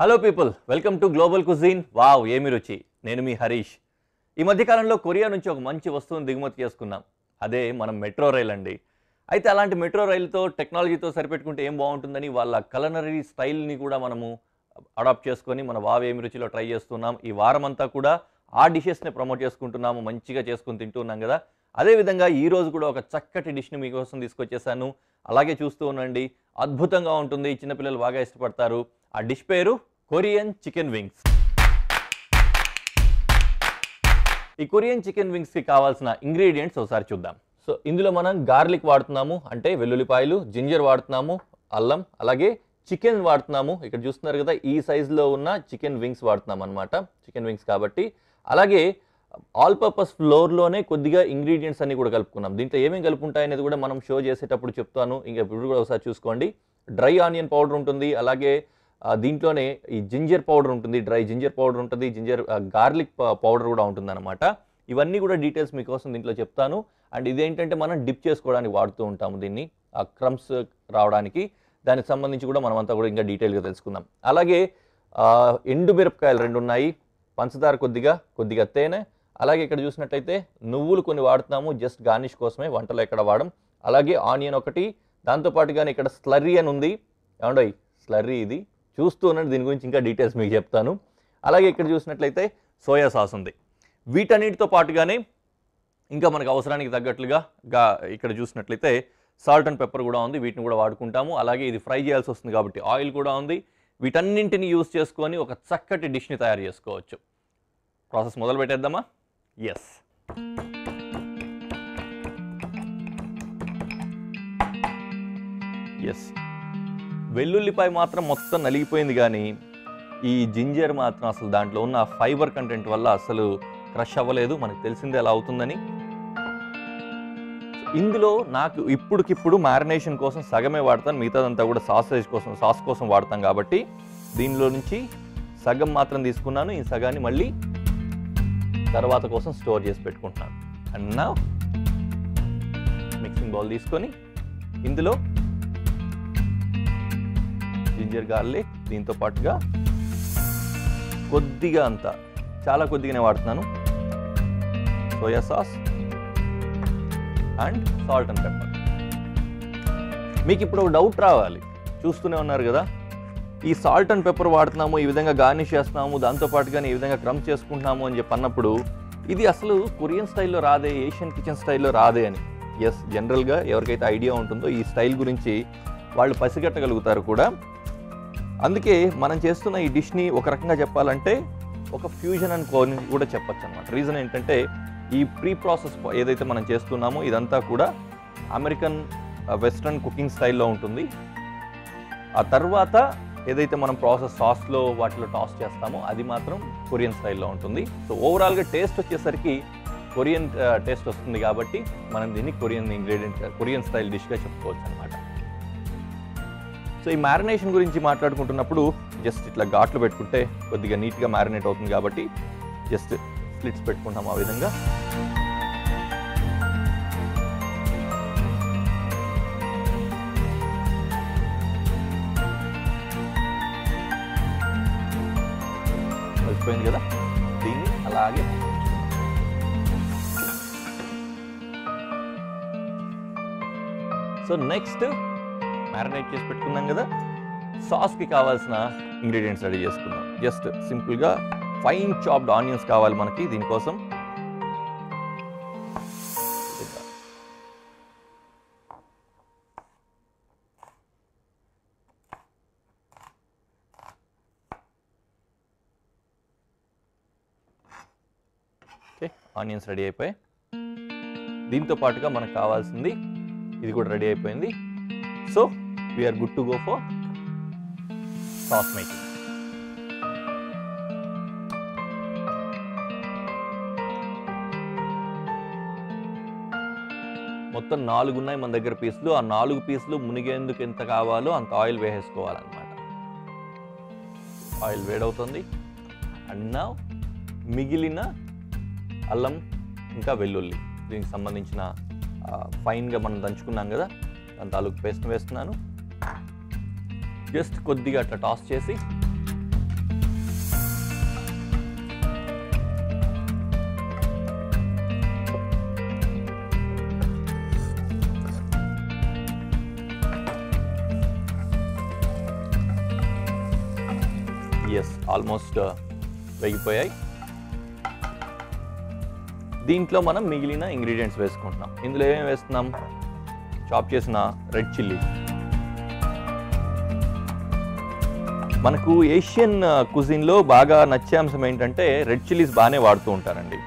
Hello people, welcome to global cuisine. Wow, ఏమి రుచి. నేను మీ హరీష్. ఈ మధ్యకాలంలో కొరియా నుంచి ఒక మంచి వస్తువును దిగుమతి చేసుకున్నాం. అదే మనం మెట్రో రైల్ అండి. అయితే అలాంటి మెట్రో రైలుతో టెక్నాలజీతో సరిపెట్టుకుంటే ఏం బాగుంటుందని వాళ్ళ కలనరీ స్టైల్ని కూడా మనము అడాప్ట్ చేసుకొని మన వావ్ ఏమి రుచిలో ట్రై చేస్తున్నాం. ఈ వారం అంతా కూడా ఆ డిషెస్ని ప్రమోట్ చేసుకుంటున్నాము, మంచిగా చేసుకుని తింటున్నాం కదా. అదేవిధంగా ఈరోజు కూడా ఒక చక్కటి డిష్ని మీకోసం తీసుకొచ్చేసాను. అలాగే చూస్తూ ఉండండి, అద్భుతంగా ఉంటుంది, చిన్నపిల్లలు బాగా ఇష్టపడతారు. ఆ డిష్ పేరు కొరియన్ చికెన్ వింగ్స్. ఈ కొరియన్ చికెన్ వింగ్స్కి కావాల్సిన ఇంగ్రీడియంట్స్ ఒకసారి చూద్దాం. సో ఇందులో మనం గార్లిక్ వాడుతున్నాము, అంటే వెల్లుల్లిపాయలు, జింజర్ వాడుతున్నాము, అల్లం, అలాగే చికెన్ వాడుతున్నాము. ఇక్కడ చూస్తున్నారు కదా, ఈ సైజులో ఉన్న చికెన్ వింగ్స్ వాడుతున్నాం అనమాట, చికెన్ వింగ్స్ కాబట్టి. అలాగే ఆల్ పర్పస్ ఫ్లోర్లోనే కొద్దిగా ఇంగ్రీడియంట్స్ అన్ని కూడా కలుపుకున్నాం. దీంట్లో ఏమేమి కలుపుకుంటాయి అనేది కూడా మనం షో చేసేటప్పుడు చెప్తాను. ఇంకా ఇప్పుడు కూడా ఒకసారి చూసుకోండి. డ్రై ఆనియన్ పౌడర్ ఉంటుంది, అలాగే దీంట్లోనే ఈ జింజర్ పౌడర్ ఉంటుంది, డ్రై జింజర్ పౌడర్ ఉంటుంది, గార్లిక్ పౌడర్ కూడా ఉంటుంది అనమాట. ఇవన్నీ కూడా డీటెయిల్స్ మీకోసం దీంట్లో చెప్తాను. అండ్ ఇదేంటంటే మనం డిప్ చేసుకోవడానికి వాడుతూ ఉంటాము దీన్ని, ఆ క్రమ్స్ రావడానికి. దానికి సంబంధించి కూడా మనం అంతా కూడా ఇంకా డీటెయిల్గా తెలుసుకుందాం. అలాగే ఎండు మిరపకాయలు 2 ఉన్నాయి, పంచదార కొద్దిగా తేనె, అలాగే ఇక్కడ చూసినట్లయితే నువ్వులు కొన్ని వాడుతున్నాము, జస్ట్ గార్నిష్ కోసమే, వంటలో ఎక్కడ వాడడం. అలాగే ఆనియన్ ఒకటి, దాంతోపాటుగానే ఇక్కడ స్లర్రీ అని ఉంది. ఏమండోయ్, స్లర్రీ ఇది చూస్తూ ఉన్నది, దీని గురించి ఇంకా డీటెయిల్స్ మీకు చెప్తాను. అలాగే ఇక్కడ చూసినట్లయితే సోయా సాస్ ఉంది. వీటన్నిటితో పాటుగానే ఇంకా మనకు అవసరానికి తగ్గట్లుగా ఇక్కడ చూసినట్లయితే సాల్ట్ అండ్ పెప్పర్ కూడా ఉంది, వీటిని కూడా వాడుకుంటాము. అలాగే ఇది ఫ్రై చేయాల్సి వస్తుంది కాబట్టి ఆయిల్ కూడా ఉంది. వీటన్నింటిని యూజ్ చేసుకొని ఒక చక్కటి డిష్ని తయారు చేసుకోవచ్చు. ప్రాసెస్ మొదలు పెట్టేద్దామా? ఎస్. వెల్లుల్లిపాయ మాత్రం మొత్తం నలిగిపోయింది, కానీ ఈ జింజర్ మాత్రం అసలు దాంట్లో ఉన్న ఫైబర్ కంటెంట్ వల్ల అసలు క్రష్ అవ్వలేదు. మనకు తెలిసిందే ఎలా అవుతుందని. ఇందులో నాకు ఇప్పటికిప్పుడు మ్యారినేషన్ కోసం సగమే వాడతాను, మిగతాదంతా కూడా సాస్ కోసం వాడతాం కాబట్టి దీనిలో నుంచి సగం మాత్రం తీసుకున్నాను. ఈ సగాన్ని మళ్ళీ తర్వాత కోసం స్టోర్ చేసి పెట్టుకుంటున్నాను. అండ్ నౌ మిక్సింగ్ బౌల్ తీసుకొని ఇందులో జింజర్ గార్లిక్, దీంతో పాటుగా కొద్దిగా అంతా, చాలా కొద్దిగానే వాడుతున్నాను, soya sauce and salt and pepper. మీకు ఇప్పుడు ఒక డౌట్ రావాలి, చూస్తూనే ఉన్నారు కదా, ఈ సాల్ట్ అండ్ పెప్పర్ వాడుతున్నాము, ఈ విధంగా గార్నిష్ చేస్తున్నాము, దాంతోపాటుగానే ఈ విధంగా క్రమ్ చేసుకుంటున్నాము అని చెప్పి అన్నప్పుడు ఇది అసలు కొరియన్ స్టైల్లో రాదే, ఏషియన్ కిచెన్ స్టైల్లో రాదే అని. ఎస్, జనరల్గా ఎవరికైతే ఐడియా ఉంటుందో ఈ స్టైల్ గురించి వాళ్ళు పసిగట్టగలుగుతారు కూడా. అందుకే మనం చేస్తున్న ఈ డిష్ని ఒక రకంగా చెప్పాలంటే ఒక ఫ్యూజన్ అని కూడా చెప్పచ్చు అనమాట. రీజన్ ఏంటంటే ఈ ప్రీ ప్రాసెస్ ఏదైతే మనం చేస్తున్నామో ఇదంతా కూడా అమెరికన్ వెస్ట్రన్ కుకింగ్ స్టైల్లో ఉంటుంది. ఆ తర్వాత ఏదైతే మనం ప్రాసెస్ సాస్లో వాటిలో టాస్ చేస్తామో అది మాత్రం కొరియన్ స్టైల్లో ఉంటుంది. సో ఓవరాల్గా టేస్ట్ వచ్చేసరికి కొరియన్ టేస్ట్ వస్తుంది కాబట్టి మనం దీన్ని కొరియన్ స్టైల్ డిష్గా చెప్పుకోవచ్చు అనమాట. సో ఈ మ్యారినేషన్ గురించి మాట్లాడుకుంటున్నప్పుడు జస్ట్ ఇట్లా ఘాట్లు పెట్టుకుంటే కొద్దిగా నీట్గా మ్యారినేట్ అవుతుంది కాబట్టి జస్ట్ స్లిట్స్ పెట్టుకుంటాం ఆ విధంగా. కలిసిపోయింది కదా, దీన్ని అలాగే సో నెక్స్ట్ మ్యారినేట్ చేసి పెట్టుకున్నాం కదా, సాస్కి కావాల్సిన ఇంగ్రీడియంట్స్ రెడీ చేసుకుందాం. జస్ట్ సింపుల్గా ఫైన్ చాప్డ్ ఆనియన్స్ కావాలి మనకి దీనికోసం. ఓకే, ఆనియన్స్ రెడీ అయిపోయాయి. దీంతో పాటుగా మనకు కావాల్సింది ఇది కూడా రెడీ అయిపోయింది. So we are good to go for sauce making. మొత్తం 4 ఉన్నాయి మన దగ్గర పీసులు. ఆ 4 పీసులు మునిగేందుకు ఎంత కావాలో అంత ఆయిల్ వేసేసుకోవాలన్నమాట. ఆయిల్ వేడవుతుంది. అండ్ నౌ మిగిలిన అల్లం ఇంకా వెల్లుల్లి, దీనికి సంబంధించిన ఫైన్గా మనం దంచుకున్నాం కదా, దాని తాలూకు పేస్ట్ వేస్తున్నాను. జస్ట్ కొద్దిగా అట్లా టాస్ చేసి ఆల్మోస్ట్ వేగిపోయాయి. దీంట్లో మనం మిగిలిన ఇంగ్రీడియంట్స్ వేసుకుంటున్నాం. ఇందులో ఏమేమి వేస్తున్నాం? చాప్ చేసిన రెడ్ చిల్లీ. మనకు ఏషియన్ కుజిన్లో బాగా నచ్చే అంశం ఏంటంటే రెడ్ చిల్లీస్ బాగానే వాడుతూ ఉంటారండి.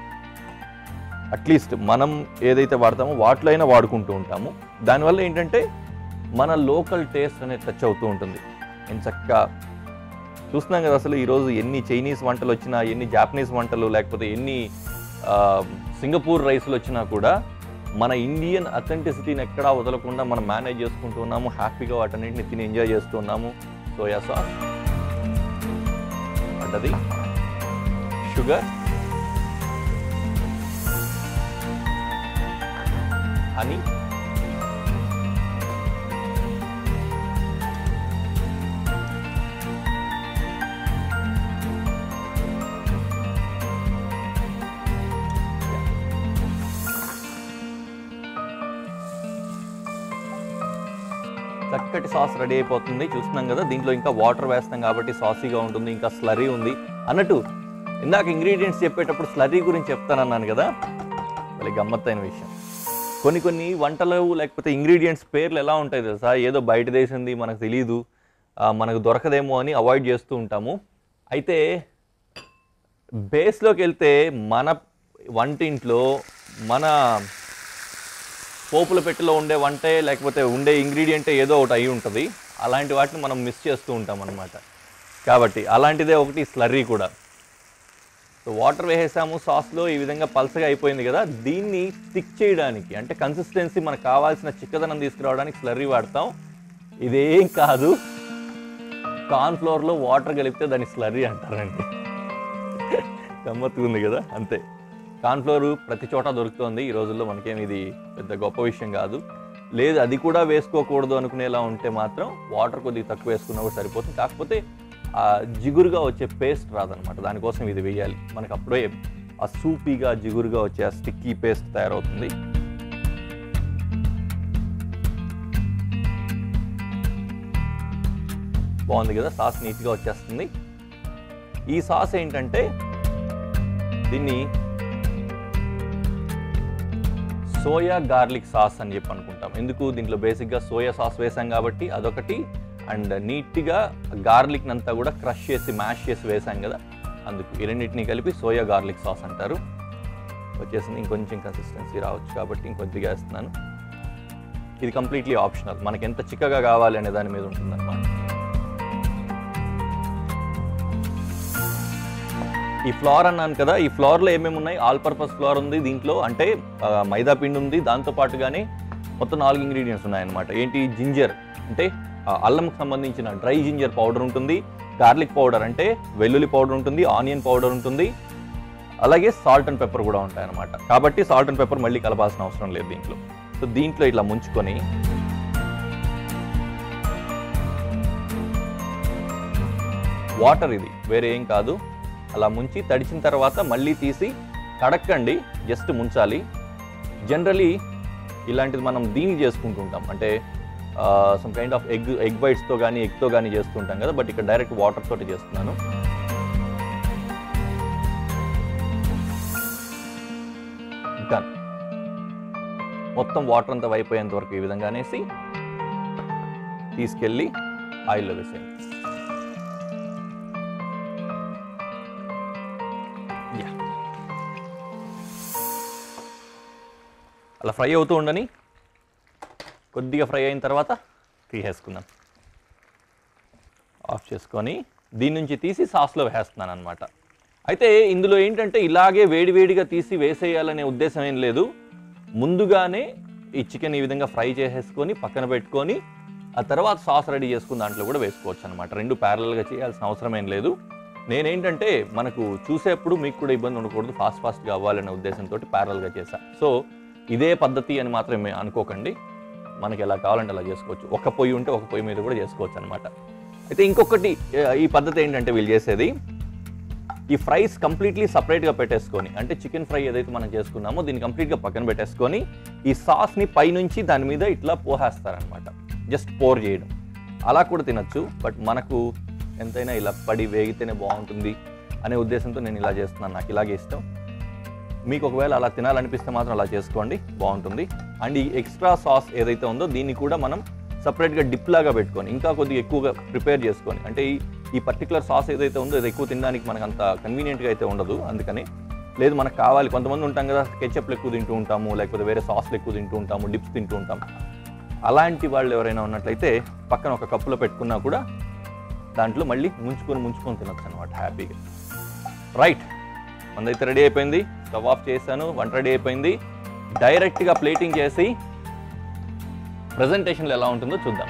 అట్లీస్ట్ మనం ఏదైతే వాడతామో వాటిలో అయినా వాడుకుంటూ ఉంటాము. దానివల్ల ఏంటంటే మన లోకల్ టేస్ట్ అనేది టచ్ అవుతూ ఉంటుంది. నేను చక్కగా చూస్తున్నాం కదా, అసలు ఈరోజు ఎన్ని చైనీస్ వంటలు వచ్చినా, ఎన్ని జాపనీస్ వంటలు, లేకపోతే ఎన్ని సింగపూర్ రైస్లు వచ్చినా కూడా మన ఇండియన్ అథెంటిసిటీని ఎక్కడా వదలకుండా మనం మేనేజ్ చేసుకుంటూ ఉన్నాము. హ్యాపీగా వాటన్నింటిని తిని ఎంజాయ్ చేస్తూ ఉన్నాము. సోయా సాస్, అది షుగర్, హనీ, చక్కటి సాస్ రెడీ అయిపోతుంది. చూస్తున్నాం కదా, దీంట్లో ఇంకా వాటర్ వేస్తాం కాబట్టి సాసీగా ఉంటుంది. ఇంకా స్లరీ ఉంది అన్నట్టు ఇందాక ఇంగ్రీడియంట్స్ చెప్పేటప్పుడు స్లరీ గురించి చెప్తానన్నాను కదా, వాళ్ళకి గమ్మత్తైన విషయం. కొన్ని వంటలు లేకపోతే ఇంగ్రీడియంట్స్ పేర్లు ఎలా ఉంటాయి తెలుసా? ఏదో బయట దేశంది మనకు తెలియదు, మనకు దొరకదేమో అని అవాయిడ్ చేస్తూ ఉంటాము. అయితే బేస్లోకి వెళ్తే మన వంటింట్లో మన పోపుల పెట్టెలో ఉండే వంటే లేకపోతే ఉండే ఇంగ్రీడియంటే ఏదో ఒకటి అయి ఉంటుంది. అలాంటి వాటిని మనం మిస్ చేస్తూ ఉంటాం అన్నమాట. కాబట్టి అలాంటిదే ఒకటి స్లర్రీ కూడా. సో వాటర్ వేసేసాము సాస్లో, ఈ విధంగా పల్సగా అయిపోయింది కదా. దీన్ని థిక్ చేయడానికి, అంటే కన్సిస్టెన్సీ మనకు కావాల్సిన చిక్కదనం తీసుకురావడానికి స్లర్రీ వాడతాం. ఇదేం కాదు, కార్న్ఫ్లోర్లో వాటర్ కలిపితే దాన్ని స్లర్రీ అంటారండి. గమ్మత్తుగా ఉంది కదా, అంతే. కార్న్ఫ్లోర్ ప్రతి చోట దొరుకుతుంది ఈ రోజుల్లో, మనకేమి ఇది పెద్ద గొప్ప విషయం కాదు. లేదు అది కూడా వేసుకోకూడదు అనుకునేలా ఉంటే మాత్రం వాటర్ కొద్దిగా తక్కువ వేసుకున్నా కూడా సరిపోతుంది. కాకపోతే ఆ జిగురుగా వచ్చే పేస్ట్ రాదనమాట, దానికోసం ఇది వేయాలి. మనకు అప్పుడే ఆ సూపీగా జిగురుగా వచ్చే ఆ స్టిక్కీ పేస్ట్ తయారవుతుంది. బాగుంది కదా, సాస్ నీట్గా వచ్చేస్తుంది. ఈ సాస్ ఏంటంటే దీన్ని సోయా గార్లిక్ సాస్ అని చెప్పి అనుకుంటాం. ఎందుకు? దీంట్లో బేసిక్గా సోయా సాస్ వేసాం కాబట్టి అదొకటి, అండ్ నీట్గా గార్లిక్ అంతా కూడా క్రష్ చేసి మ్యాష్ చేసి వేసాం కదా, అందుకు ఈ రెండింటిని కలిపి సోయా గార్లిక్ సాస్ అంటారు. వచ్చేసింది. ఇంకొంచెం కన్సిస్టెన్సీ రావచ్చు కాబట్టి ఇంకొద్దిగా వేస్తున్నాను. ఇది కంప్లీట్లీ ఆప్షనల్, మనకి ఎంత చిక్కగా కావాలి అనే దాని మీద ఉంటుందన్నమాట. ఈ ఫ్లోర్ అన్నాను కదా, ఈ ఫ్లోర్లో ఏమేమి ఉన్నాయి? ఆల్ పర్పస్ ఫ్లోర్ ఉంది దీంట్లో, అంటే మైదా పిండి ఉంది. దాంతోపాటుగానే మొత్తం 4 ఇంగ్రీడియంట్స్ ఉన్నాయన్నమాట. ఏంటి? జింజర్ అంటే అల్లంకి సంబంధించిన డ్రై జింజర్ పౌడర్ ఉంటుంది, గార్లిక్ పౌడర్ అంటే వెల్లుల్లి పౌడర్ ఉంటుంది, ఆనియన్ పౌడర్ ఉంటుంది, అలాగే సాల్ట్ అండ్ పెప్పర్ కూడా ఉంటాయన్నమాట. కాబట్టి సాల్ట్ అండ్ పెప్పర్ మళ్ళీ కలపాల్సిన అవసరం లేదు దీంట్లో. సో దీంట్లో ఇట్లా ముంచుకొని వాటర్, ఇది వేరే ఏం కాదు, అలా ముంచి తడిచిన తర్వాత మళ్ళీ తీసి కడక్కండి, జస్ట్ ముంచాలి. జనరలీ ఇలాంటిది మనం దీన్ని చేసుకుంటూ ఉంటాం, అంటే సమ్ కైండ్ ఆఫ్ ఎగ్ వైట్స్తో కానీ ఎగ్తో కానీ చేస్తుంటాం కదా, బట్ ఇక్కడ డైరెక్ట్ వాటర్ తోటి చేస్తున్నాను. డన్. మొత్తం వాటర్ అంతా అయిపోయేంత వరకు ఈ విధంగా అనేసి తీసుకెళ్ళి ఆయిల్లో వేసేయండి. అలా ఫ్రై అవుతూ ఉండని, కొద్దిగా ఫ్రై అయిన తర్వాత తీసేసుకుందాం. ఆఫ్ చేసుకొని దీని నుంచి తీసి సాస్లో వేస్తున్నాను అనమాట. అయితే ఇందులో ఏంటంటే ఇలాగే వేడివేడిగా తీసి వేసేయాలనే ఉద్దేశం ఏం లేదు. ముందుగానే ఈ చికెన్ ఈ విధంగా ఫ్రై చేసేసుకొని పక్కన పెట్టుకొని ఆ తర్వాత సాస్ రెడీ చేసుకుని దాంట్లో కూడా వేసుకోవచ్చు అనమాట. రెండు ప్యారలల్గా చేయాల్సిన అవసరం ఏం లేదు. నేనేంటంటే మనకు చూసేప్పుడు మీకు కూడా ఇబ్బంది ఉండకూడదు, ఫాస్ట్గా అవ్వాలనే ఉద్దేశంతో ప్యారలల్గా చేశాను. సో ఇదే పద్ధతి అని మాత్రం అనుకోకండి, మనకి ఎలా కావాలంటే అలా చేసుకోవచ్చు. ఒక పొయ్యి ఉంటే ఒక పొయ్యి మీద కూడా చేసుకోవచ్చు అనమాట. అయితే ఇంకొకటి ఈ పద్ధతి ఏంటంటే వీళ్ళు చేసేది, ఈ ఫ్రైస్ కంప్లీట్లీ సపరేట్గా పెట్టేసుకొని, అంటే చికెన్ ఫ్రై ఏదైతే మనం చేసుకున్నామో దీన్ని కంప్లీట్గా పక్కన పెట్టేసుకొని ఈ సాస్ని పైనుంచి దాని మీద ఇట్లా పోసేస్తారనమాట. జస్ట్ పోర్ చేయడం, అలా కూడా తినచ్చు. బట్ మనకు ఎంతైనా ఇలా పడి వేగితేనే బాగుంటుంది అనే ఉద్దేశంతో నేను ఇలా చేస్తున్నాను. నాకు ఇలాగే ఇష్టం. మీకు ఒకవేళ అలా తినాలనిపిస్తే మాత్రం అలా చేసుకోండి, బాగుంటుంది. అండ్ ఈ ఎక్స్ట్రా సాస్ ఏదైతే ఉందో దీన్ని కూడా మనం సపరేట్గా డిప్ లాగా పెట్టుకొని ఇంకా కొద్దిగా ఎక్కువగా ప్రిపేర్ చేసుకొని, అంటే ఈ పర్టికులర్ సాస్ ఏదైతే ఉందో అది ఎక్కువ తినడానికి మనకు అంత కన్వీనియంట్గా అయితే ఉండదు. అందుకని లేదు మనకు కావాలి, కొంతమంది ఉంటాం కదా కెచప్లు ఎక్కువ తింటూ ఉంటాము, లేకపోతే వేరే సాస్లు ఎక్కువ తింటూ ఉంటాము, డిప్స్ తింటూ ఉంటాము. అలాంటి వాళ్ళు ఎవరైనా ఉన్నట్లయితే పక్కన ఒక కప్పులో పెట్టుకున్నా కూడా దాంట్లో మళ్ళీ ముంచుకొని తినొచ్చు అనమాట హ్యాపీగా. రైట్, మనదైతే రెడీ అయిపోయింది. స్టవ్ ఆఫ్ చేశాను, వంట రెడీ అయిపోయింది. డైరెక్ట్గా ప్లేటింగ్ చేసి ప్రజెంటేషన్లో ఎలా ఉంటుందో చూద్దాం.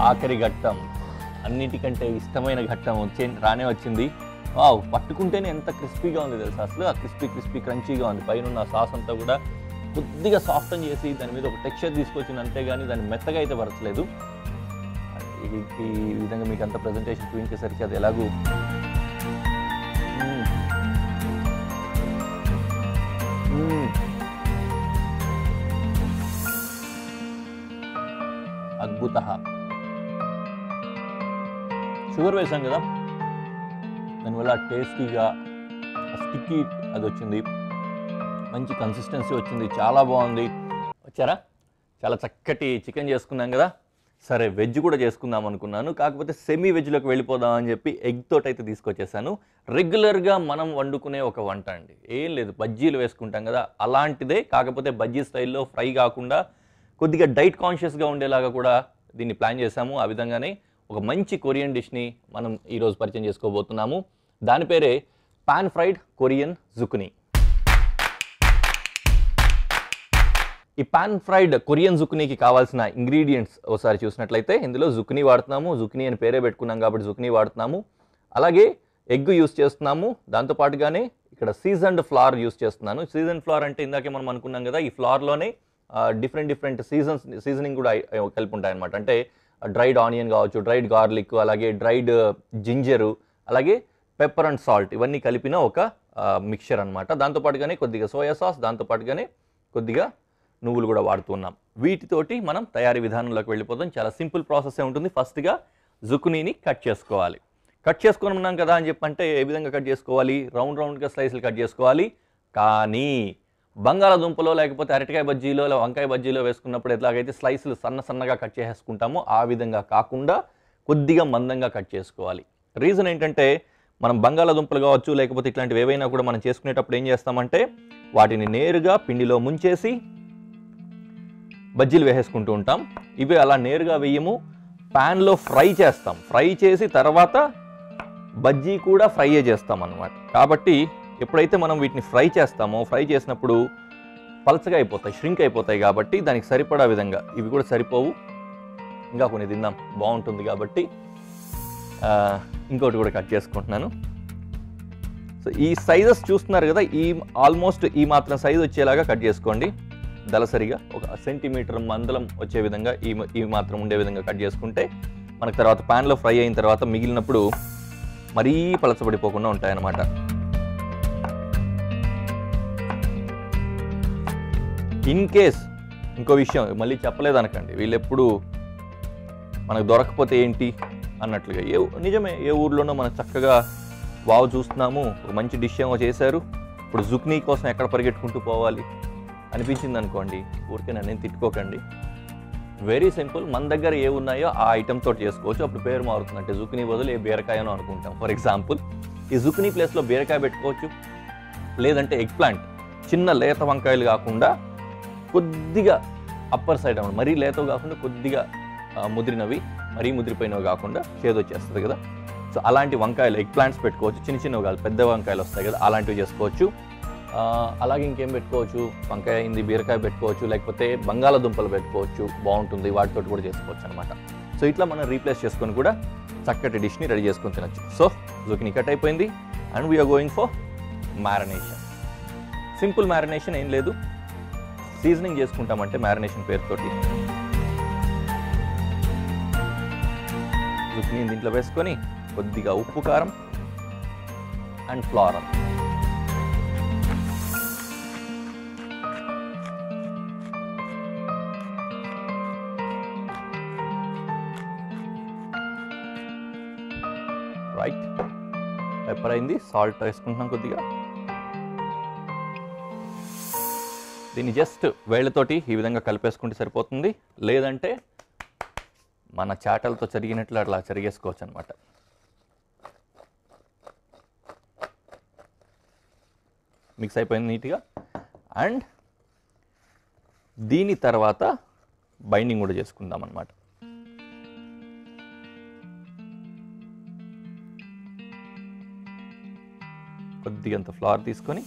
ఆఖరి ఘట్టం, అన్నిటికంటే ఇష్టమైన ఘట్టం రానే వచ్చింది. వావ్, పట్టుకుంటేనే ఎంత క్రిస్పీగా ఉంది తెలుసా అసలు. ఆ క్రిస్పీ క్రంచీగా ఉంది. పైన ఉన్న సాస్ అంతా కూడా కొద్దిగా సాఫ్ట్ అని చేసి దాని మీద ఒక టెక్స్చర్ తీసుకొచ్చింది, అంతేగాని దాన్ని మెత్తగా అయితే పరచలేదు. ఈ విధంగా మీకు అంత ప్రజెంటేషన్ చూపించేసరికి అది ఎలాగూ అద్భుత. షుగర్ వేసాం కదా, దానివల్ల టేస్టీగా స్టిక్కీ అది వచ్చింది, మంచి కన్సిస్టెన్సీ వచ్చింది, చాలా బాగుంది. వచ్చారా? చాలా చక్కటి చికెన్ చేసుకున్నాం కదా. సరే, వెజ్ కూడా చేసుకుందాం అనుకున్నాను, కాకపోతే సెమీ వెజ్లోకి వెళ్ళిపోదాం అని చెప్పి ఎగ్ తోటి అయితే తీసుకొచ్చేసాను. రెగ్యులర్గా మనం వండుకునే ఒక వంట అండి, ఏం లేదు, బజ్జీలు వేసుకుంటాం కదా అలాంటిదే, కాకపోతే బజ్జీ స్టైల్లో ఫ్రై కాకుండా కొద్దిగా డైట్ కాన్షియస్గా ఉండేలాగా కూడా దీన్ని ప్లాన్ చేశాము. ఆ విధంగానే ఒక మంచి కొరియన్ డిష్ని మనం ఈరోజు పరిచయం చేసుకోబోతున్నాము. దాని పేరే పాన్ ఫ్రైడ్ కొరియన్ జుకునీ. ఈ పాన్ ఫ్రైడ్ కొరియన్ జుకునీకి కావాల్సిన ఇంగ్రీడియంట్స్ ఒకసారి చూసినట్లయితే ఇందులో జుకునీ వాడుతున్నాము. జుకునీ అని పేరే పెట్టుకున్నాం కాబట్టి జుకునీ వాడుతున్నాము. అలాగే ఎగ్ యూస్ చేస్తున్నాము. దాంతోపాటుగానే ఇక్కడ సీజన్డ్ ఫ్లవర్ యూస్ చేస్తున్నాను. సీజన్ ఫ్లవర్ అంటే ఇందాకే మనం అనుకున్నాం కదా, ఈ ఫ్లవర్లోనే డిఫరెంట్ సీజనింగ్ కూడా కలిపి ఉంటాయి అనమాట. అంటే డ్రైడ్ ఆనియన్ కావచ్చు, డ్రైడ్ గార్లిక్, అలాగే డ్రైడ్ జింజరు, అలాగే పెప్పర్ అండ్ సాల్ట్, ఇవన్నీ కలిపిన ఒక మిక్చర్ అనమాట. దాంతోపాటుగానే కొద్దిగా సోయా సాస్, దాంతోపాటుగానే కొద్దిగా నువ్వులు కూడా వాడుతున్నాం. వీటితోటి మనం తయారీ విధానంలోకి వెళ్ళిపోతాం. చాలా సింపుల్ ప్రాసెస్ ఉంటుంది. ఫస్ట్గా జుకునీని కట్ చేసుకోవాలి. కట్ చేసుకొని ఉన్నాం కదా అని చెప్పంటే ఏ విధంగా కట్ చేసుకోవాలి? రౌండ్గా స్లైస్లు కట్ చేసుకోవాలి. కానీ బంగాళాదుంపలో లేకపోతే అరటికాయ బజ్జీలో వంకాయ బజ్జీలో వేసుకున్నప్పుడు ఎట్లాగైతే స్లైస్లు సన్నగా కట్ చేసేసుకుంటామో ఆ విధంగా కాకుండా కొద్దిగా మందంగా కట్ చేసుకోవాలి. రీజన్ ఏంటంటే మనం బంగాళాదుంపలు కావచ్చు లేకపోతే ఇట్లాంటివి ఏవైనా కూడా మనం చేసుకునేటప్పుడు ఏం చేస్తామంటే వాటిని నేరుగా పిండిలో ముంచేసి బజ్జీలు వేసేసుకుంటూ ఉంటాం. ఇవి అలా నేరుగా వేయము, ప్యాన్లో ఫ్రై చేస్తాం. ఫ్రై చేసి తర్వాత బజ్జీ కూడా ఫ్రైయే చేస్తాం అన్నమాట. కాబట్టి ఎప్పుడైతే మనం వీటిని ఫ్రై చేస్తామో ఫ్రై చేసినప్పుడు పలచగా అయిపోతాయి, ష్రింక్ అయిపోతాయి. కాబట్టి దానికి సరిపడా విధంగా ఇవి కూడా సరిపోవు, ఇంకా కొన్ని తిందాం బాగుంటుంది కాబట్టి ఇంకోటి కూడా కట్ చేసుకుంటున్నాను. సో ఈ సైజెస్ చూస్తున్నారు కదా, ఆల్మోస్ట్ ఈ మాత్రం సైజు వచ్చేలాగా కట్ చేసుకోండి. దళసరిగా 1 సెంటీమీటర్ మందలం వచ్చే విధంగా ఈ మాత్రం ఉండే విధంగా కట్ చేసుకుంటే మనకు తర్వాత ప్యాన్లో ఫ్రై అయిన తర్వాత మిగిలినప్పుడు మరీ పలచబడిపోకుండా ఉంటాయన్నమాట. ఇన్ కేస్ ఇంకో విషయం మళ్ళీ చెప్పలేదు అనకండి, వీళ్ళు ఎప్పుడు మనకు దొరకకపోతే ఏంటి అన్నట్లుగా. నిజమే, ఏ ఊర్లోనో మనం చక్కగా వావ్ చూస్తున్నాము, ఒక మంచి డిష్ ఏమో చేశారు, ఇప్పుడు జుక్నీ కోసం ఎక్కడ పరిగెట్టుకుంటూ పోవాలి అనిపించింది అనుకోండి, ఊరికే నన్ను తిట్టుకోకండి. వెరీ సింపుల్, మన దగ్గర ఏ ఉన్నాయో ఆ ఐటెంతో చేసుకోవచ్చు. అప్పుడు పేరు మారుతుంది, అంటే జుక్నీ బదులు ఏ బీరకాయనో అనుకుంటాం. ఫర్ ఎగ్జాంపుల్ ఈ జుక్నీ ప్లేస్లో బీరకాయ పెట్టుకోవచ్చు, లేదంటే ఎగ్ ప్లాంట్, చిన్న లేత వంకాయలు కాకుండా కొద్దిగా అప్పర్ సైడ్ అన్నమాట, మరీ లేతవి కాకుండా కొద్దిగా ముదిరినవి, మరీ ముదిరిపోయినవి కాకుండా చేదు వచ్చేస్తుంది కదా. సో అలాంటి వంకాయలు ఎగ్ ప్లాంట్స్ పెట్టుకోవచ్చు, చిన్నవి కాదు పెద్ద వంకాయలు వస్తాయి కదా అలాంటివి చేసుకోవచ్చు. అలాగే ఇంకేం పెట్టుకోవచ్చు, వంకాయ అయింది, బీరకాయ పెట్టుకోవచ్చు, లేకపోతే బంగాళాదుంపలు పెట్టుకోవచ్చు, బాగుంటుంది, వాటితో కూడా చేసుకోవచ్చు అనమాట. సో ఇట్లా మనం రీప్లేస్ చేసుకొని కూడా చక్కటి డిష్ని రెడీ చేసుకొని తినచ్చు. సో జుకినీ కట్ అయిపోయింది and we're going for marination. Simple marination ఏం లేదు, సీజనింగ్ చేసుకుంటామంటే మ్యారినేషన్ పేరుతోటి జుకినీ దీంట్లో వేసుకొని కొద్దిగా ఉప్పు, కారం అండ్ ఫ్లవర్ రైట్, పెప్పర్ అయింది. సాల్ట్ వేసుకుంటున్నాం కొద్దిగా. దీన్ని జస్ట్ వేళ్ళతోటి ఈ విధంగా కలిపేసుకుంటే సరిపోతుంది. లేదంటే మన చాటలతో చెరిగినట్లు అట్లా చెరిగేసుకోవచ్చు అనమాట. మిక్స్ అయిపోయింది నీట్గా. అండ్ దీని తర్వాత బైండింగ్ కూడా చేసుకుందాం అన్నమాట. కొద్దిగంత ఫ్లవర్ తీసుకొని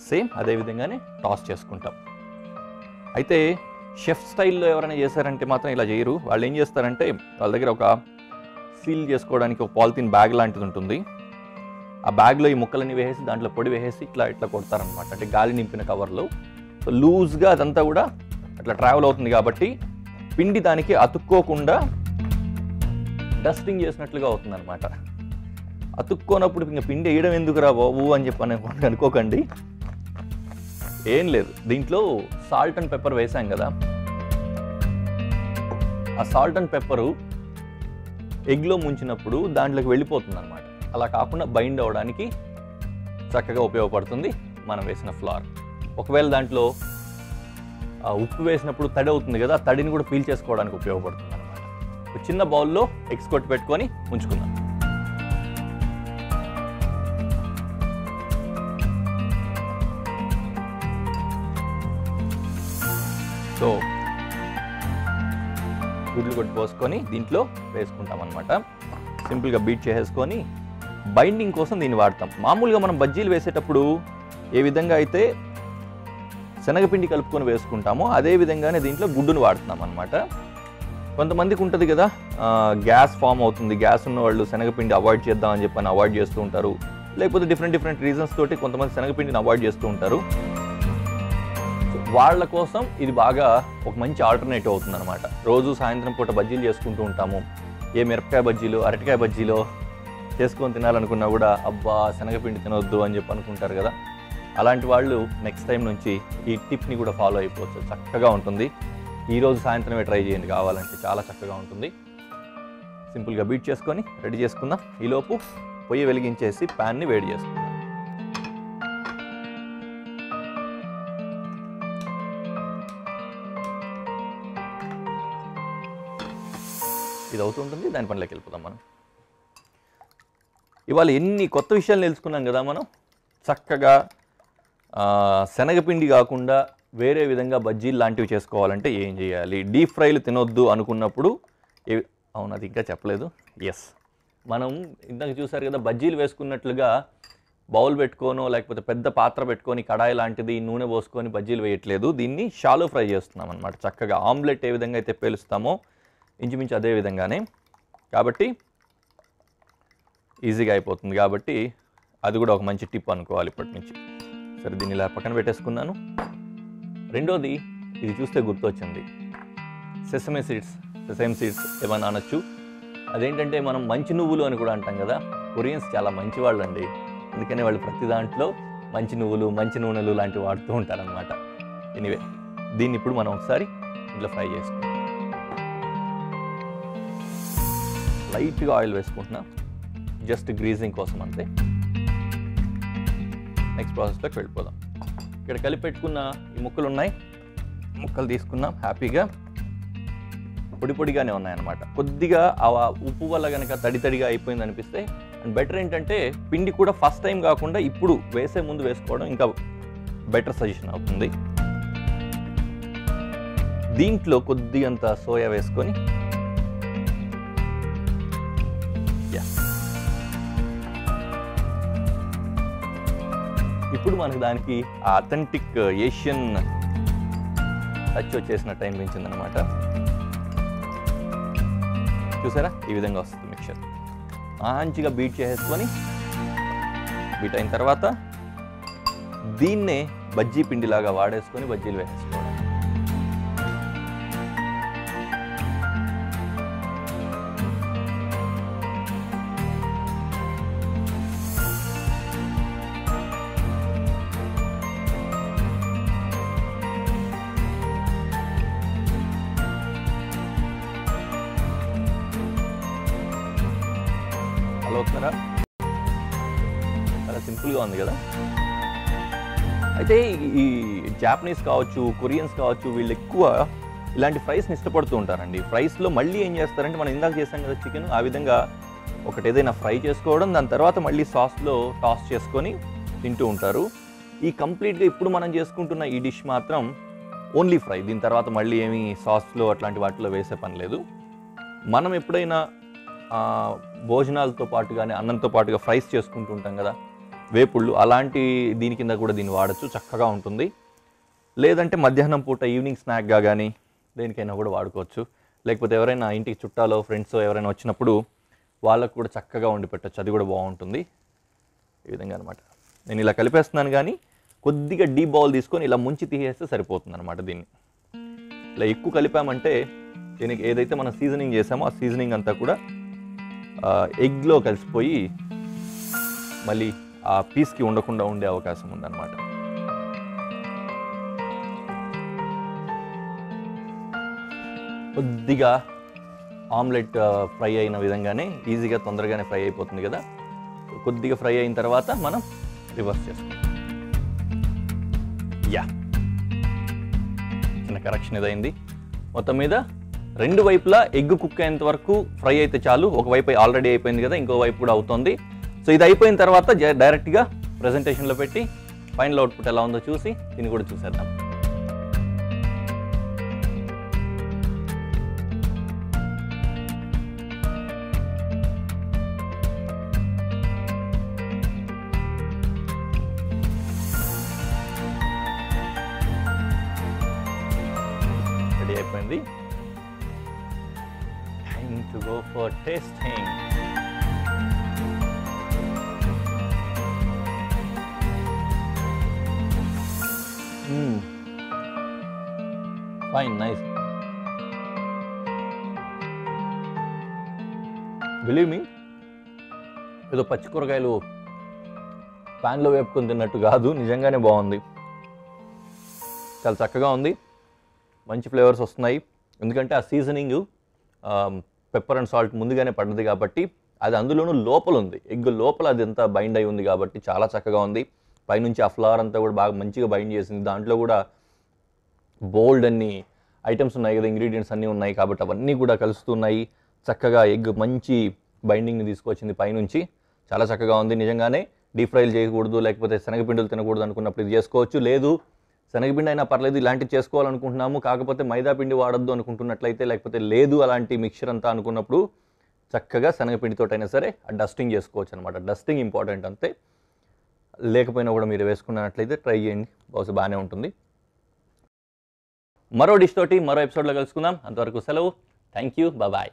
సేమ్ అదే విధంగానే టాస్ చేసుకుంటాం. అయితే షెఫ్ స్టైల్లో ఎవరైనా చేశారంటే మాత్రం ఇలా చేయరు. వాళ్ళు ఏం చేస్తారంటే వాళ్ళ దగ్గర ఒక సీల్ చేసుకోవడానికి ఒక పాలిథిన్ బ్యాగ్ లాంటిది ఉంటుంది. ఆ బ్యాగ్లో ఈ ముక్కలన్నీ వేసేసి దాంట్లో పొడి వేసేసి ఇట్లా ఇట్లా కొడతారనమాట. అంటే గాలి నింపిన కవర్లో. సో లూజ్గా అదంతా కూడా అట్లా ట్రావెల్ అవుతుంది కాబట్టి పిండి దానికి అతుక్కోకుండా డస్టింగ్ చేసినట్లుగా అవుతుంది అనమాట. అతుక్కోనప్పుడు ఇంకా పిండి వేయడం ఎందుకురా బాబు అని చెప్పి అనుకోకండి. ఏం లేదు, దీంట్లో సాల్ట్ అండ్ పెప్పర్ వేసాం కదా, ఆ సాల్ట్ అండ్ పెప్పరు ఎగ్లో ముంచినప్పుడు దాంట్లోకి వెళ్ళిపోతుంది అనమాట. అలా కాకుండా బైండ్ అవ్వడానికి చక్కగా ఉపయోగపడుతుంది మనం వేసిన ఫ్లవర్. ఒకవేళ దాంట్లో ఉప్పు వేసినప్పుడు తడి అవుతుంది కదా, ఆ తడిని కూడా పీల్ చేసుకోవడానికి ఉపయోగపడుతుంది అనమాట. ఒక చిన్న బౌల్లో ఎగ్స్ కొట్టి పెట్టుకొని ఉంచుకుందాం. సో గుడ్లు కొట్టి పోసుకొని దీంట్లో వేసుకుంటాం అనమాట. సింపుల్గా బీట్ చేసేసుకొని బైండింగ్ కోసం దీన్ని వాడతాం. మామూలుగా మనం బజ్జీలు వేసేటప్పుడు ఏ విధంగా అయితే శనగపిండి కలుపుకొని వేసుకుంటామో అదే విధంగానే దీంట్లో గుడ్డును వాడుతున్నాం అనమాట. కొంతమందికి ఉంటుంది కదా, గ్యాస్ ఫామ్ అవుతుంది, గ్యాస్ ఉన్న వాళ్ళు శనగపిండి అవాయిడ్ చేద్దామని చెప్పని అవాయిడ్ చేస్తూ ఉంటారు. లేకపోతే డిఫరెంట్ రీజన్స్ తోటి కొంతమంది శనగపిండిని అవాయిడ్ చేస్తూ ఉంటారు. వాళ్ళ కోసం ఇది బాగా ఒక మంచి ఆల్టర్నేటివ్ అవుతుంది అనమాట. రోజు సాయంత్రం పూట బజ్జీలు చేసుకుంటూ ఉంటాము. ఏ మిరపకాయ బజ్జీలు, అరటికాయ బజ్జీలో చేసుకొని తినాలనుకున్నా కూడా అబ్బా శనగపిండి తినొద్దు అని చెప్పి అనుకుంటారు కదా. అలాంటి వాళ్ళు నెక్స్ట్ టైం నుంచి ఈ టిప్ని కూడా ఫాలో అయిపోవచ్చు. చక్కగా ఉంటుంది. ఈరోజు సాయంత్రమే ట్రై చేయండి కావాలంటే, చాలా చక్కగా ఉంటుంది. సింపుల్గా బీట్ చేసుకొని రెడీ చేసుకుందాం. ఈలోపు పొయ్యి వెలిగించేసి ప్యాన్ని వేడి చేసుకుందాం. ఇది అవుతుంటుంది, దాని పనిలోకి వెళ్ళిపోదాం మనం. ఇవాళ ఎన్ని కొత్త విషయాలు తెలుసుకున్నాం కదా మనం. చక్కగా శనగపిండి కాకుండా వేరే విధంగా బజ్జీలు లాంటివి చేసుకోవాలంటే ఏం చేయాలి, డీప్ ఫ్రైలు తినొద్దు అనుకున్నప్పుడు అవును అది ఇంకా చెప్పలేదు. ఎస్, మనం ఇందాక చూసారు కదా, బజ్జీలు వేసుకున్నట్లుగా బౌల్ పెట్టుకోనో లేకపోతే పెద్ద పాత్ర పెట్టుకొని కడాయి లాంటిది నూనె పోసుకొని బజ్జీలు వేయట్లేదు. దీన్ని షాలో ఫ్రై చేస్తున్నాం అనమాట. చక్కగా ఆమ్లెట్ ఏ విధంగా అయితే పేలుస్తామో ఇంచుమించు అదే విధంగానే, కాబట్టి ఈజీగా అయిపోతుంది. కాబట్టి అది కూడా ఒక మంచి టిప్ అనుకోవాలి ఇప్పటి నుంచి. సరే, దీన్ని ఇలా పక్కన పెట్టేసుకున్నాను. రెండోది, ఇది చూస్తే గుర్తొచ్చింది, సెసమే సీడ్స్ ఏమన్నా అనొచ్చు. అదేంటంటే మనం మంచి నువ్వులు అని కూడా అంటాం కదా. కొరియన్స్ చాలా మంచి వాళ్ళు అండి. అందుకనే వాళ్ళు ప్రతి దాంట్లో మంచి నువ్వులు, మంచి నూనెలు లాంటివి వాడుతూ ఉంటారనమాట. ఎనీవే, దీన్ని ఇప్పుడు మనం ఒకసారి ఇట్లా ఫ్రై చేసుకుంటాం. లైట్గా ఆయిల్ వేసుకుంటున్నా, జస్ట్ గ్రీజింగ్ కోసం అంతే. నెక్స్ట్ ప్రాసెస్లోకి వెళ్ళిపోదాం. ఇక్కడ కలిపి పెట్టుకున్న ఈ ముక్కలు ఉన్నాయి, ముక్కలు తీసుకున్నాం. హ్యాపీగా పొడి పొడిగానే ఉన్నాయన్నమాట. కొద్దిగా ఆ ఉప్పు వల్ల కనుక తడిగా అయిపోయింది అనిపిస్తే, అండ్ బెటర్ ఏంటంటే పిండి కూడా ఫస్ట్ టైం కాకుండా ఇప్పుడు వేసే ముందు వేసుకోవడం ఇంకా బెటర్ సజెషన్ అవుతుంది. దీంట్లో కొద్దిగంత సోయా వేసుకొని, ఇప్పుడు మనకు దానికి ఆ అథెంటిక్ ఏషియన్ టచ్ వచ్చేసినట్టు అనిపించింది అనమాట. చూసారా, ఈ విధంగా వస్తుంది మిక్చర్. మంచిగా బీట్ చేసేసుకొని, బీట్ అయిన తర్వాత దీన్నే బజ్జీ పిండిలాగా వాడేసుకొని బజ్జీలు వేసేసుకోవాలి. అవుతున్నారా? చాలా సింపుల్గా ఉంది కదా. అయితే ఈ జాపనీస్ కావచ్చు, కొరియన్స్ కావచ్చు, వీళ్ళు ఎక్కువ ఇలాంటి ఫ్రైస్ని ఇష్టపడుతూ ఉంటారండి. ఫ్రైస్లో మళ్ళీ ఏం చేస్తారంటే మనం ఇందాక చేసాం కదా చికెన్, ఆ విధంగా ఒకటి ఏదైనా ఫ్రై చేసుకోవడం, దాని తర్వాత మళ్ళీ సాస్లో టాస్ చేసుకొని తింటూ ఉంటారు. ఈ కంప్లీట్గా ఇప్పుడు మనం చేసుకుంటున్న ఈ డిష్ మాత్రం ఓన్లీ ఫ్రై. దీని తర్వాత మళ్ళీ ఏమీ సాస్లో అట్లాంటి వాటిలో వేసే పని లేదు. మనం ఎప్పుడైనా భోజనాలతో పాటుగానే అన్నంతో పాటుగా ఫ్రైస్ చేసుకుంటూ ఉంటాం కదా, వేపుళ్ళు, అలాంటి దీని కింద కూడా దీన్ని వాడచ్చు, చక్కగా ఉంటుంది. లేదంటే మధ్యాహ్నం పూట ఈవినింగ్ స్నాక్గా కానీ దేనికైనా కూడా వాడుకోవచ్చు. లేకపోతే ఎవరైనా ఇంటికి చుట్టాలో ఫ్రెండ్స్ ఎవరైనా వచ్చినప్పుడు వాళ్ళకు కూడా చక్కగా వండి పెట్టచ్చు, అది కూడా బాగుంటుంది. ఈ విధంగా అనమాట. నేను ఇలా కలిపేస్తున్నాను, కానీ కొద్దిగా డీప్ బౌల్ తీసుకొని ఇలా ముంచి తీసేస్తే సరిపోతుంది అనమాట. దీన్ని ఇలా ఎక్కువ కలిపామంటే దీనికి ఏదైతే మనం సీజనింగ్ చేసామో ఆ సీజనింగ్ అంతా కూడా ఎగ్లో కలిసిపోయి మళ్ళీ ఆ పీస్కి ఉండకుండా ఉండే అవకాశం ఉందన్నమాట. కొద్దిగా ఆమ్లెట్ ఫ్రై అయిన విధంగానే ఈజీగా తొందరగానే ఫ్రై అయిపోతుంది కదా. కొద్దిగా ఫ్రై అయిన తర్వాత మనం రివర్స్ చేసుకుంటాం. యా, చిన్న కరెక్షన్ ఇదైంది. మొత్తం మీద రెండు వైపులా ఎగ్ కుక్ అయ్యేంత వరకు ఫ్రై అయితే చాలు. ఒకవైపు ఆల్రెడీ అయిపోయింది కదా, ఇంకో వైపు కూడా అవుతుంది. సో ఇది అయిపోయిన తర్వాత డైరెక్ట్గా ప్రెజెంటేషన్లో పెట్టి ఫైనల్ అవుట్పుట్ ఎలా ఉందో చూసి దీన్ని కూడా చూసేద్దాం. రెడీ అయిపోయింది. Time to go for tasting. Fine, nice. Believe me, ఏదో పచ్చి కూరగాయలు ప్యాన్లో వేపుకొని తిన్నట్టు కాదు, నిజంగానే బాగుంది. చాలా చక్కగా ఉంది, మంచి ఫ్లేవర్స్ వస్తున్నాయి. ఎందుకంటే ఆ సీజనింగ్ పెప్పర్ అండ్ సాల్ట్ ముందుగానే పడ్డది కాబట్టి, అది అందులోనూ లోపల ఉంది, ఎగ్ లోపల అది అంతా బైండ్ అయి ఉంది కాబట్టి చాలా చక్కగా ఉంది. పైనుంచి ఆ ఫ్లవర్ అంతా కూడా బాగా మంచిగా బైండ్ చేసింది. దాంట్లో కూడా బోల్డ్ అన్ని ఐటమ్స్ ఉన్నాయి కదా, ఇంగ్రీడియంట్స్ అన్నీ ఉన్నాయి కాబట్టి అవన్నీ కూడా కలుస్తున్నాయి. చక్కగా ఎగ్ మంచి బైండింగ్ని తీసుకొచ్చింది పైనుంచి. చాలా చక్కగా ఉంది. నిజంగానే డీప్ ఫ్రైలు చేయకూడదు, లేకపోతే శనగపిండులు తినకూడదు అనుకున్నప్పుడు ఇది చేసుకోవచ్చు. లేదు శనగపిండి అయినా పర్లేదు, ఇలాంటివి చేసుకోవాలనుకుంటున్నాము కాకపోతే మైదా పిండి వాడద్దు అనుకుంటున్నట్లయితే, లేకపోతే లేదు అలాంటి మిక్చర్ అంతా అనుకున్నప్పుడు చక్కగా శనగపిండితోటైనా సరే డస్టింగ్ చేసుకోవచ్చు అనమాట. డస్టింగ్ ఇంపార్టెంట్ అంతే. లేకపోయినా కూడా మీరు వేసుకున్నట్లయితే ట్రై చేయండి, బహుశా బాగానే ఉంటుంది. మరో డిష్ తోటి మరో ఎపిసోడ్లో కలుసుకుందాం. అంతవరకు సెలవు. Thank you, bye.